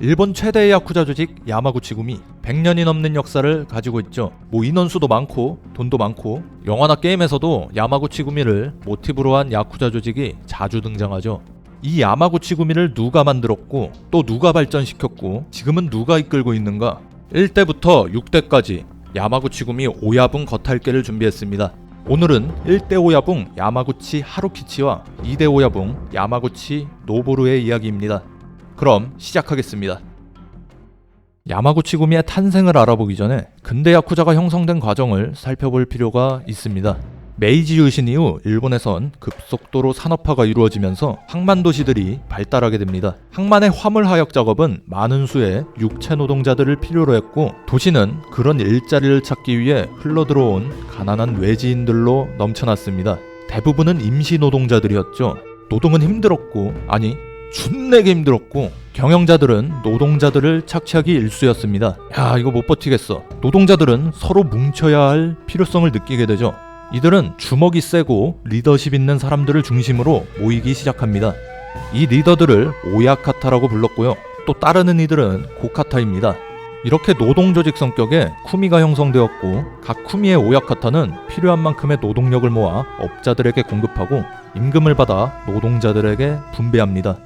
일본 최대의 야쿠자 조직 야마구치구미 100년이 넘는 역사를 가지고 있죠. 인원수도 많고 돈도 많고 영화나 게임에서도 야마구치구미를 모티브로 한 야쿠자 조직이 자주 등장하죠. 이 야마구치구미를 누가 만들었고 또 누가 발전시켰고 지금은 누가 이끌고 있는가? 1대부터 6대까지 야마구치구미 오야붕 겉핥기를 준비했습니다. 오늘은 1대 오야붕 야마구치 하루키치와 2대 오야붕 야마구치 노보루의 이야기입니다. 그럼 시작하겠습니다. 야마구치구미의 탄생을 알아보기 전에 근대 야쿠자가 형성된 과정을 살펴볼 필요가 있습니다. 메이지 유신 이후 일본에선 급속도로 산업화가 이루어지면서 항만 도시들이 발달하게 됩니다. 항만의 화물 하역 작업은 많은 수의 육체 노동자들을 필요로 했고 도시는 그런 일자리를 찾기 위해 흘러들어온 가난한 외지인들로 넘쳐났습니다. 대부분은 임시 노동자들이었죠. 노동은 힘들었고 준내게 힘들었고 경영자들은 노동자들을 착취하기 일쑤였습니다. 이거 못 버티겠어. 노동자들은 서로 뭉쳐야 할 필요성을 느끼게 되죠. 이들은 주먹이 세고 리더십 있는 사람들을 중심으로 모이기 시작합니다. 이 리더들을 오야카타라고 불렀고요. 또 따르는 이들은 고카타입니다. 이렇게 노동조직 성격의 쿠미가 형성되었고 각 쿠미의 오야카타는 필요한 만큼의 노동력을 모아 업자들에게 공급하고 임금을 받아 노동자들에게 분배합니다.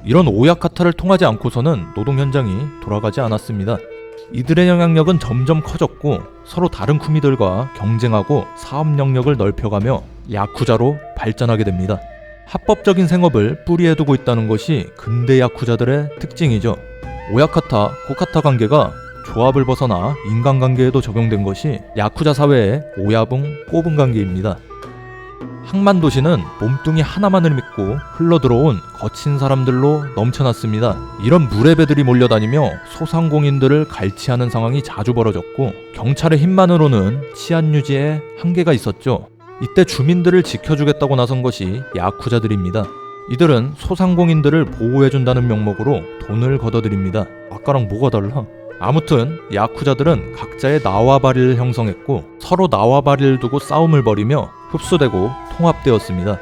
이런 오야카타를 통하지 않고서는 노동 현장이 돌아가지 않았습니다. 이들의 영향력은 점점 커졌고 서로 다른 쿠미들과 경쟁하고 사업 영역을 넓혀가며 야쿠자로 발전하게 됩니다. 합법적인 생업을 뿌리에 두고 있다는 것이 근대 야쿠자들의 특징이죠. 오야카타, 고카타 관계가 조합을 벗어나 인간관계에도 적용된 것이 야쿠자 사회의 오야붕, 꼬분 관계입니다. 항만 도시는 몸뚱이 하나만을 믿고 흘러들어온 거친 사람들로 넘쳐났습니다. 이런 무례배들이 몰려다니며 소상공인들을 갈취하는 상황이 자주 벌어졌고 경찰의 힘만으로는 치안 유지에 한계가 있었죠. 이때 주민들을 지켜주겠다고 나선 것이 야쿠자들입니다. 이들은 소상공인들을 보호해준다는 명목으로 돈을 걷어들입니다. 아까랑 뭐가 달라? 아무튼 야쿠자들은 각자의 나와바리를 형성했고 서로 나와바리를 두고 싸움을 벌이며 흡수되고 통합되었습니다.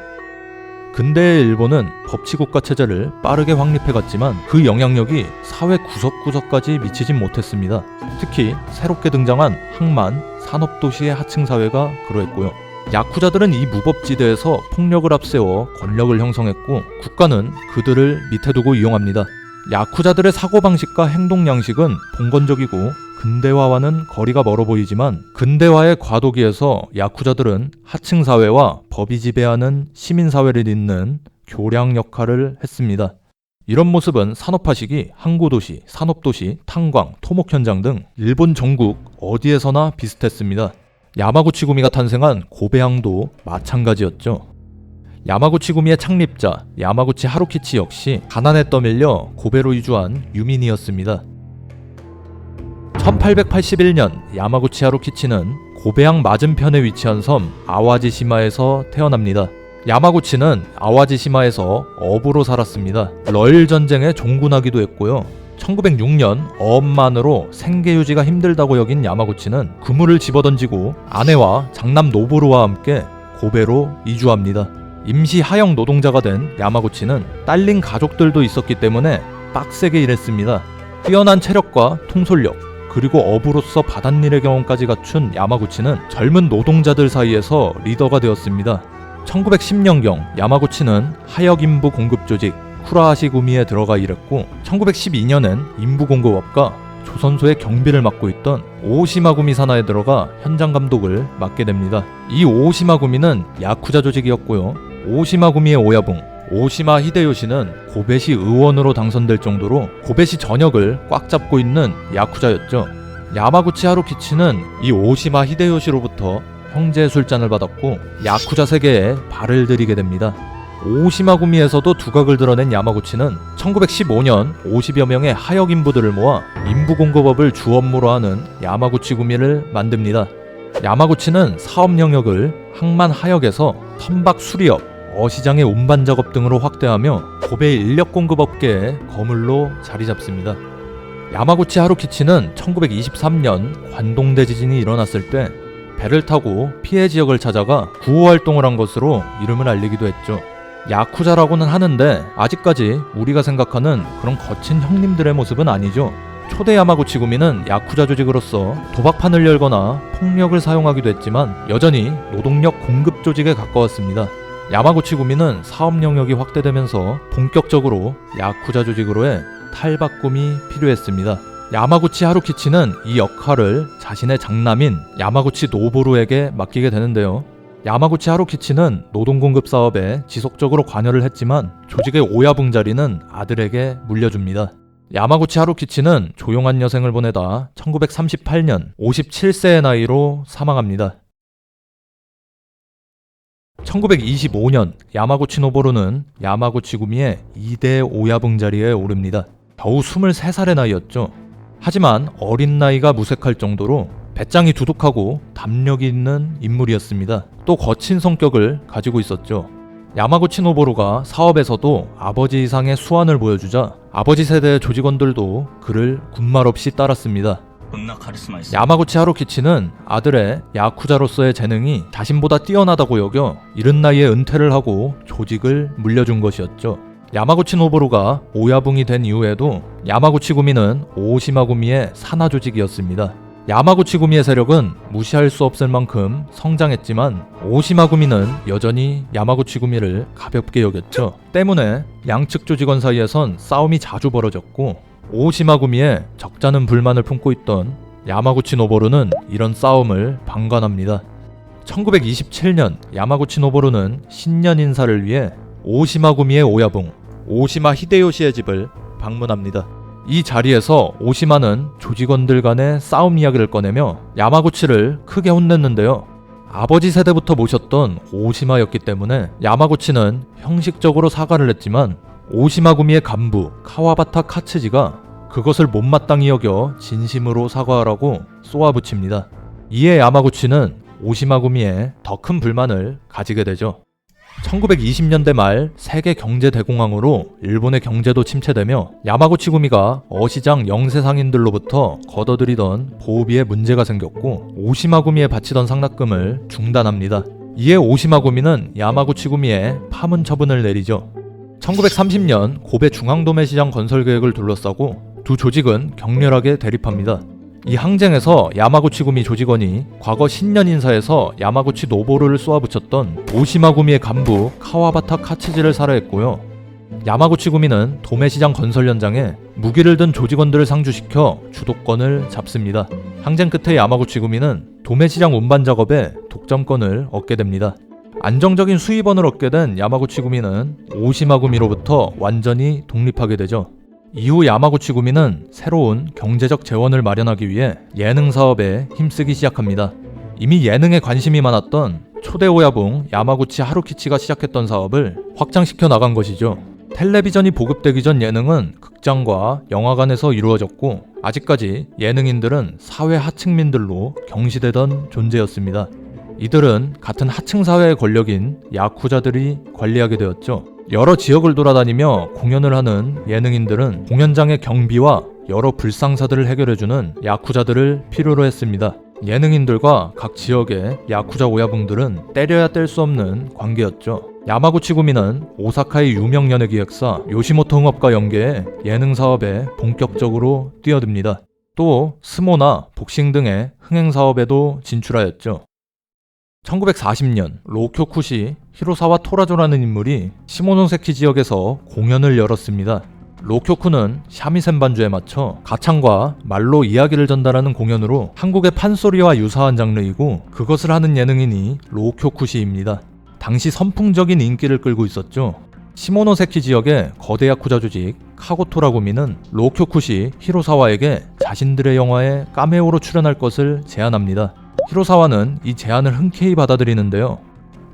근대의 일본은 법치국가 체제를 빠르게 확립해갔지만 그 영향력이 사회 구석구석까지 미치진 못했습니다. 특히 새롭게 등장한 항만, 산업도시의 하층사회가 그러했고요. 야쿠자들은 이 무법지대에서 폭력을 앞세워 권력을 형성했고 국가는 그들을 밑에 두고 이용합니다. 야쿠자들의 사고방식과 행동 양식은 봉건적이고 근대화와는 거리가 멀어 보이지만 근대화의 과도기에서 야쿠자들은 하층사회와 법이 지배하는 시민사회를 잇는 교량 역할을 했습니다. 이런 모습은 산업화 시기 항구도시, 산업도시, 탄광, 토목 현장 등 일본 전국 어디에서나 비슷했습니다. 야마구치구미가 탄생한 고베항도 마찬가지였죠. 야마구치구미의 창립자 야마구치 하루키치 역시 가난에 떠밀려 고베로 이주한 유민이었습니다. 1881년 야마구치 하루키치는 고베항 맞은편에 위치한 섬 아와지시마에서 태어납니다. 야마구치는 아와지시마에서 어부로 살았습니다. 러일 전쟁에 종군하기도 했고요. 1906년 어업만으로 생계 유지가 힘들다고 여긴 야마구치는 그물을 집어던지고 아내와 장남 노보루와 함께 고베로 이주합니다. 임시 하역 노동자가 된 야마구치는 딸린 가족들도 있었기 때문에 빡세게 일했습니다. 뛰어난 체력과 통솔력 그리고 어부로서 바닷일의 경험까지 갖춘 야마구치는 젊은 노동자들 사이에서 리더가 되었습니다. 1910년경 야마구치는 하역 인부 공급 조직 쿠라하시구미에 들어가 일했고 1912년엔 인부 공급업과 조선소의 경비를 맡고 있던 오오시마구미 산하에 들어가 현장 감독을 맡게 됩니다. 이 오오시마구미는 야쿠자 조직이었고요. 오오시마구미의 오야붕 오시마 히데요시는 고베시 의원으로 당선될 정도로 고베시 전역을 꽉 잡고 있는 야쿠자였죠. 야마구치 하루키치는 이 오시마 히데요시로부터 형제 술잔을 받았고 야쿠자 세계에 발을 들이게 됩니다. 오시마구미에서도 두각을 드러낸 야마구치는 1915년 50여 명의 하역 인부들을 모아 인부 공급업을 주 업무로 하는 야마구치구미를 만듭니다. 야마구치는 사업 영역을 항만 하역에서 선박 수리업, 어시장의 운반 작업 등으로 확대하며 고베 인력 공급 업계에 거물로 자리 잡습니다. 야마구치 하루키치는 1923년 관동대 지진이 일어났을 때 배를 타고 피해 지역을 찾아가 구호 활동을 한 것으로 이름을 알리기도 했죠. 야쿠자라고는 하는데 아직까지 우리가 생각하는 그런 거친 형님들의 모습은 아니죠. 초대 야마구치구미는 야쿠자 조직으로서 도박판을 열거나 폭력을 사용하기도 했지만 여전히 노동력 공급 조직에 가까웠습니다. 야마구치구미는 사업 영역이 확대되면서 본격적으로 야쿠자 조직으로의 탈바꿈이 필요했습니다. 야마구치 하루키치는 이 역할을 자신의 장남인 야마구치 노보루에게 맡기게 되는데요. 야마구치 하루키치는 노동공급 사업에 지속적으로 관여를 했지만 조직의 오야붕자리는 아들에게 물려줍니다. 야마구치 하루키치는 조용한 여생을 보내다 1938년 57세의 나이로 사망합니다. 1925년 야마구치 노보루는 야마구치구미의 2대 오야붕자리에 오릅니다. 겨우 23살의 나이였죠. 하지만 어린 나이가 무색할 정도로 배짱이 두둑하고 담력이 있는 인물이었습니다. 또 거친 성격을 가지고 있었죠. 야마구치 노보루가 사업에서도 아버지 이상의 수완을 보여주자 아버지 세대의 조직원들도 그를 군말 없이 따랐습니다. 야마구치 하루키치는 아들의 야쿠자로서의 재능이 자신보다 뛰어나다고 여겨 이른 나이에 은퇴를 하고 조직을 물려준 것이었죠. 야마구치 노보루가 오야붕이 된 이후에도 야마구치구미는 오오시마구미의 산하 조직이었습니다. 야마구치구미의 세력은 무시할 수 없을 만큼 성장했지만 오오시마구미는 여전히 야마구치구미를 가볍게 여겼죠. 때문에 양측 조직원 사이에선 싸움이 자주 벌어졌고 오오시마구미에 적잖은 불만을 품고 있던 야마구치 노보루는 이런 싸움을 방관합니다. 1927년 야마구치 노보루는 신년 인사를 위해 오오시마구미의 오야붕 오오시마 히데요시의 집을 방문합니다. 이 자리에서 오시마는 조직원들 간의 싸움 이야기를 꺼내며 야마구치를 크게 혼냈는데요. 아버지 세대부터 모셨던 오시마였기 때문에 야마구치는 형식적으로 사과를 했지만 오시마구미의 간부 카와바타 카츠지가 그것을 못마땅히 여겨 진심으로 사과하라고 쏘아붙입니다. 이에 야마구치는 오시마구미에 더 큰 불만을 가지게 되죠. 1920년대 말 세계 경제 대공황으로 일본의 경제도 침체되며 야마구치구미가 어시장 영세 상인들로부터 걷어들이던 보호비에 문제가 생겼고 오시마구미에 바치던 상납금을 중단합니다. 이에 오시마구미는 야마구치구미에 파문 처분을 내리죠. 1930년 고베 중앙도매시장 건설 계획을 둘러싸고 두 조직은 격렬하게 대립합니다. 이 항쟁에서 야마구치구미 조직원이 과거 신년 인사에서 야마구치 노보루를 쏘아붙였던 오시마구미의 간부 카와바타 카츠지를 살해했고요. 야마구치구미는 도매시장 건설 현장에 무기를 든 조직원들을 상주시켜 주도권을 잡습니다. 항쟁 끝에 야마구치구미는 도매시장 운반 작업에 독점권을 얻게 됩니다. 안정적인 수입원을 얻게 된 야마구치구미는 오시마구미로부터 완전히 독립하게 되죠. 이후 야마구치구미는 새로운 경제적 재원을 마련하기 위해 예능 사업에 힘쓰기 시작합니다. 이미 예능에 관심이 많았던 초대 오야붕 야마구치 하루키치가 시작했던 사업을 확장시켜 나간 것이죠. 텔레비전이 보급되기 전 예능은 극장과 영화관에서 이루어졌고 아직까지 예능인들은 사회 하층민들로 경시되던 존재였습니다. 이들은 같은 하층 사회의 권력인 야쿠자들이 관리하게 되었죠. 여러 지역을 돌아다니며 공연을 하는 예능인들은 공연장의 경비와 여러 불상사들을 해결해주는 야쿠자들을 필요로 했습니다. 예능인들과 각 지역의 야쿠자 오야붕들은 때려야 뗄 수 없는 관계였죠. 야마구치구미는 오사카의 유명 연예기획사 요시모토 흥업과 연계해 예능 사업에 본격적으로 뛰어듭니다. 또 스모나 복싱 등의 흥행 사업에도 진출하였죠. 1940년 로쿄쿠시 히로사와 토라조라는 인물이 시모노세키 지역에서 공연을 열었습니다. 로쿄쿠는 샤미센 반주에 맞춰 가창과 말로 이야기를 전달하는 공연으로 한국의 판소리와 유사한 장르이고 그것을 하는 예능인이 로쿄쿠시입니다. 당시 선풍적인 인기를 끌고 있었죠. 시모노세키 지역의 거대 야쿠자 조직 카고토라구미는 로쿄쿠시 히로사와에게 자신들의 영화에 카메오로 출연할 것을 제안합니다. 히로사와는 이 제안을 흔쾌히 받아들이는데요.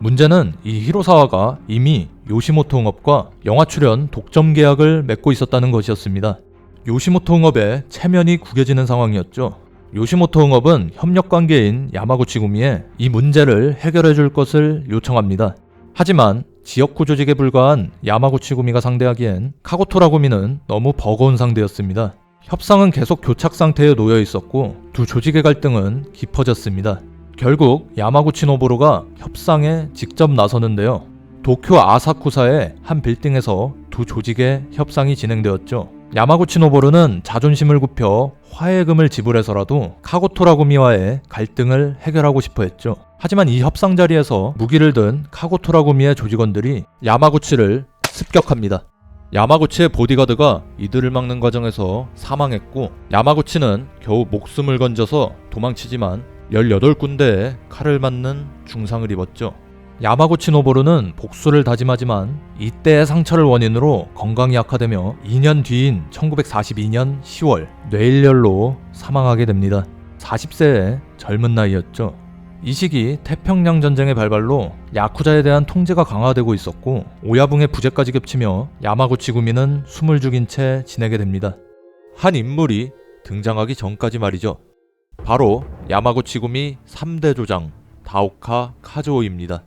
문제는 이 히로사와가 이미 요시모토 흥업과 영화 출연 독점 계약을 맺고 있었다는 것이었습니다. 요시모토 흥업의 체면이 구겨지는 상황이었죠. 요시모토 흥업은 협력관계인 야마구치구미에 이 문제를 해결해 줄 것을 요청합니다. 하지만 지역구 조직에 불과한 야마구치구미가 상대하기엔 카고토라구미는 너무 버거운 상대였습니다. 협상은 계속 교착 상태에 놓여 있었고 두 조직의 갈등은 깊어졌습니다. 결국 야마구치 노보루가 협상에 직접 나서는데요. 도쿄 아사쿠사의 한 빌딩에서 두 조직의 협상이 진행되었죠. 야마구치 노보루는 자존심을 굽혀 화해금을 지불해서라도 카고토라구미와의 갈등을 해결하고 싶어 했죠. 하지만 이 협상 자리에서 무기를 든 카고토라구미의 조직원들이 야마구치를 습격합니다. 야마구치의 보디가드가 이들을 막는 과정에서 사망했고, 야마구치는 겨우 목숨을 건져서 도망치지만 18군데에 칼을 맞는 중상을 입었죠. 야마구치 노보루는 복수를 다짐하지만 이때의 상처를 원인으로 건강이 악화되며 2년 뒤인 1942년 10월 뇌일열로 사망하게 됩니다. 40세의 젊은 나이였죠. 이 시기 태평양 전쟁의 발발로 야쿠자에 대한 통제가 강화되고 있었고, 오야붕의 부재까지 겹치며 야마구치 구미는 숨을 죽인 채 지내게 됩니다. 한 인물이 등장하기 전까지 말이죠. 바로 야마구치 구미 3대 조장 다오카 카즈오입니다.